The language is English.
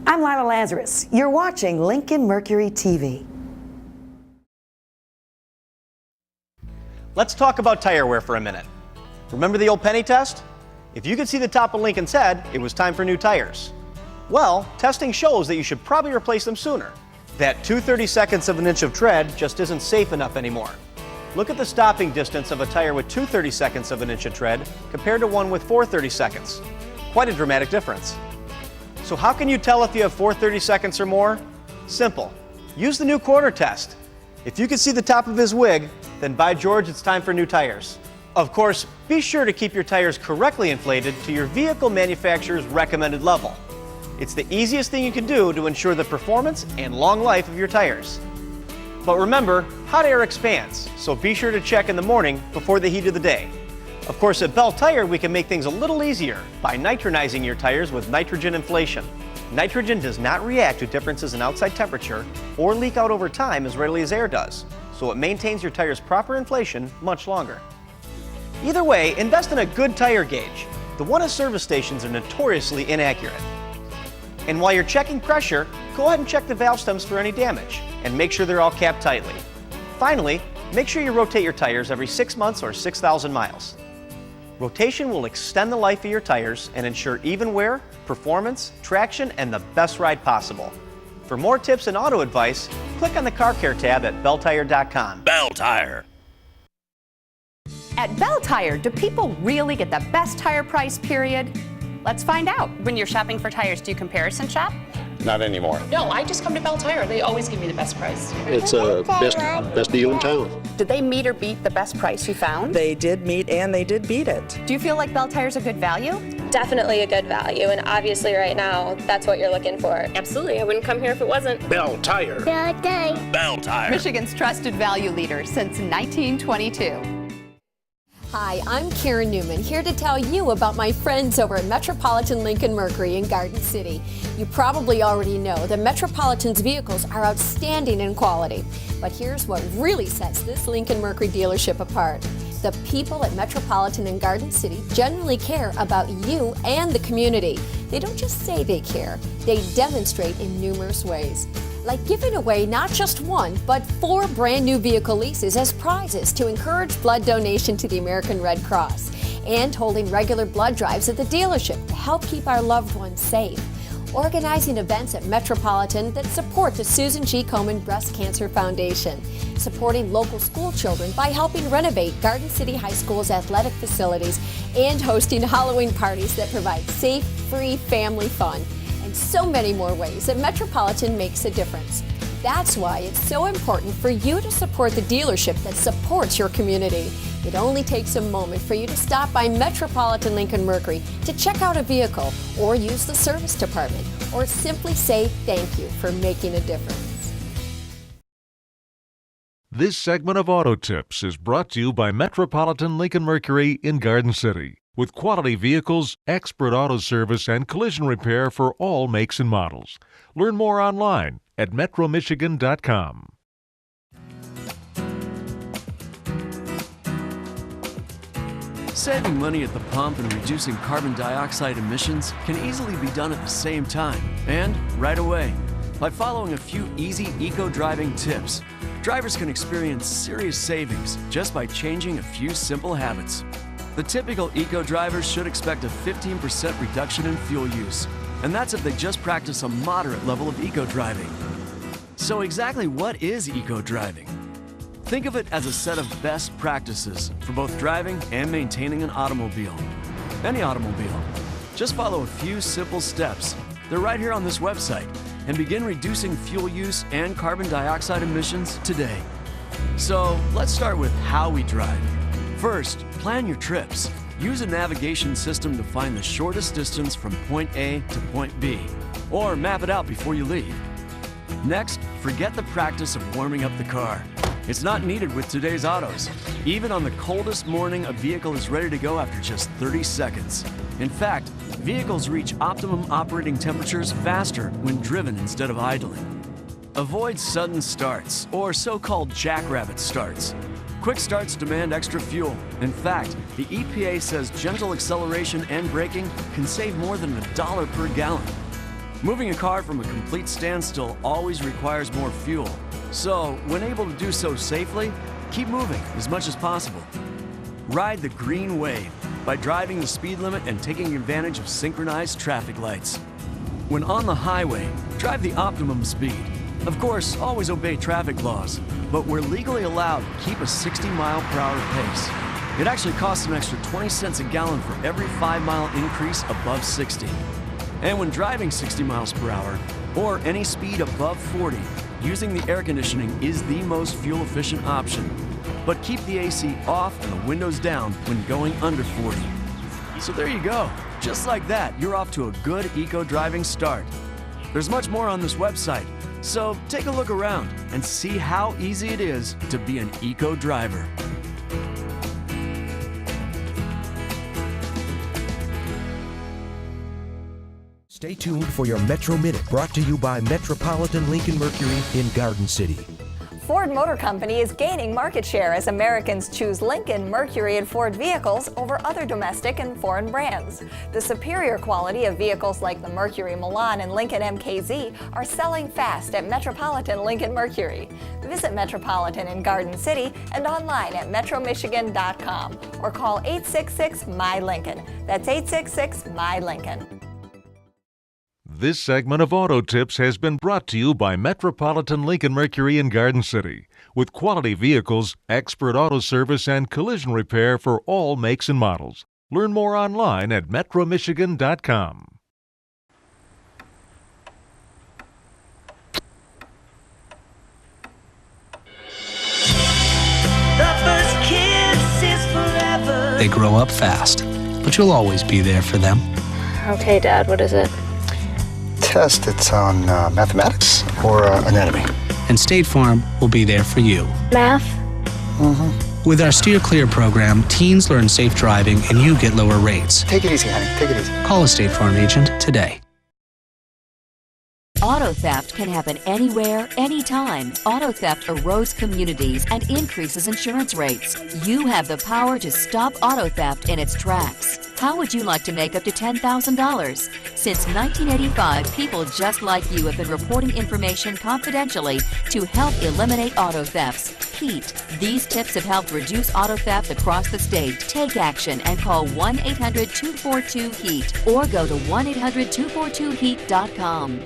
I'm Lila Lazarus. You're watching Lincoln Mercury TV. Let's talk about tire wear for a minute. Remember the old penny test? If you could see the top of Lincoln's head, it was time for new tires. Well, testing shows that you should probably replace them sooner. That 2/32 of an inch of tread just isn't safe enough anymore. Look at the stopping distance of a tire with 2/32 of an inch of tread compared to one with 4/32. Quite a dramatic difference. So how can you tell if you have 4/32 or more? Simple. Use the new quarter test. If you can see the top of his wig, then by George, it's time for new tires. Of course, be sure to keep your tires correctly inflated to your vehicle manufacturer's recommended level. It's the easiest thing you can do to ensure the performance and long life of your tires. But remember, hot air expands, so be sure to check in the morning before the heat of the day. Of course, at Bell Tire, we can make things a little easier by nitronizing your tires with nitrogen inflation. Nitrogen does not react to differences in outside temperature or leak out over time as readily as air does, so it maintains your tire's proper inflation much longer. Either way, invest in a good tire gauge. The one at service stations are notoriously inaccurate. And while you're checking pressure, go ahead and check the valve stems for any damage, and make sure they're all capped tightly. Finally, make sure you rotate your tires every 6 months or 6,000 miles. Rotation will extend the life of your tires and ensure even wear, performance, traction, and the best ride possible. For more tips and auto advice, click on the Car Care tab at belltire.com. Bell Tire. At Bell Tire, do people really get the best tire price, period? Let's find out. When you're shopping for tires, do you comparison shop? Not anymore. No, I just come to Bell Tire. They always give me the best price. It's a best deal in town. Did they meet or beat the best price you found? They did meet and they did beat it. Do you feel like Bell Tire's a good value? Definitely a good value, and obviously right now, that's what you're looking for. Absolutely. I wouldn't come here if it wasn't. Bell Tire. Bell Tire. Bell Tire. Michigan's trusted value leader since 1922. Hi, I'm Karen Newman, here to tell you about my friends over at Metropolitan Lincoln Mercury in Garden City. You probably already know that Metropolitan's vehicles are outstanding in quality. But here's what really sets this Lincoln Mercury dealership apart. The people at Metropolitan in Garden City genuinely care about you and the community. They don't just say they care, they demonstrate in numerous ways. Like giving away not just one, but 4 brand new vehicle leases as prizes to encourage blood donation to the American Red Cross, and holding regular blood drives at the dealership to help keep our loved ones safe. Organizing events at Metropolitan that support the Susan G. Komen Breast Cancer Foundation. Supporting local school children by helping renovate Garden City High School's athletic facilities, and hosting Halloween parties that provide safe, free family fun. And so many more ways that Metropolitan makes a difference. That's why it's so important for you to support the dealership that supports your community. It only takes a moment for you to stop by Metropolitan Lincoln Mercury to check out a vehicle, or use the service department, or simply say thank you for making a difference. This segment of Auto Tips is brought to you by Metropolitan Lincoln Mercury in Garden City, with quality vehicles, expert auto service, and collision repair for all makes and models. Learn more online at metromichigan.com. Saving money at the pump and reducing carbon dioxide emissions can easily be done at the same time, and right away. By following a few easy eco-driving tips, drivers can experience serious savings just by changing a few simple habits. The typical eco-driver should expect a 15% reduction in fuel use, and that's if they just practice a moderate level of eco-driving. So exactly what is eco-driving? Think of it as a set of best practices for both driving and maintaining an automobile. Any automobile. Just follow a few simple steps. They're right here on this website, and begin reducing fuel use and carbon dioxide emissions today. So let's start with how we drive. First, plan your trips. Use a navigation system to find the shortest distance from point A to point B, or map it out before you leave. Next, forget the practice of warming up the car. It's not needed with today's autos. Even on the coldest morning, a vehicle is ready to go after just 30 seconds. In fact, vehicles reach optimum operating temperatures faster when driven instead of idling. Avoid sudden starts, or so-called jackrabbit starts. Quick starts demand extra fuel. In fact, the EPA says gentle acceleration and braking can save more than $1 per gallon. Moving a car from a complete standstill always requires more fuel. So, when able to do so safely, keep moving as much as possible. Ride the green wave by driving the speed limit and taking advantage of synchronized traffic lights. When on the highway, drive the optimum speed. Of course, always obey traffic laws, but we're legally allowed to keep a 60-mile-per-hour pace. It actually costs an extra 20 cents a gallon for every 5-mile increase above 60. And when driving 60 miles per hour, or any speed above 40, using the air conditioning is the most fuel-efficient option. But keep the AC off and the windows down when going under 40. So there you go. Just like that, you're off to a good eco-driving start. There's much more on this website, so take a look around and see how easy it is to be an eco-driver. Stay tuned for your Metro Minute, brought to you by Metropolitan Lincoln Mercury in Garden City. Ford Motor Company is gaining market share as Americans choose Lincoln, Mercury, and Ford vehicles over other domestic and foreign brands. The superior quality of vehicles like the Mercury Milan and Lincoln MKZ are selling fast at Metropolitan Lincoln Mercury. Visit Metropolitan in Garden City and online at metromichigan.com or call 866-MY-LINCOLN. That's 866-MY-LINCOLN. This segment of Auto Tips has been brought to you by Metropolitan Lincoln Mercury in Garden City, with quality vehicles, expert auto service, and collision repair for all makes and models. Learn more online at metromichigan.com. They grow up fast, but you'll always be there for them. Okay, Dad, what is it? Test. It's on mathematics or anatomy. And State Farm will be there for you. Math? Mm-hmm. With our Steer Clear program, teens learn safe driving and you get lower rates. Take it easy, honey. Take it easy. Call a State Farm agent today. Auto theft can happen anywhere, anytime. Auto theft erodes communities and increases insurance rates. You have the power to stop auto theft in its tracks. How would you like to make up to $10,000? Since 1985, people just like you have been reporting information confidentially to help eliminate auto thefts. HEAT. These tips have helped reduce auto theft across the state. Take action and call 1-800-242-HEAT or go to 1-800-242-HEAT.com.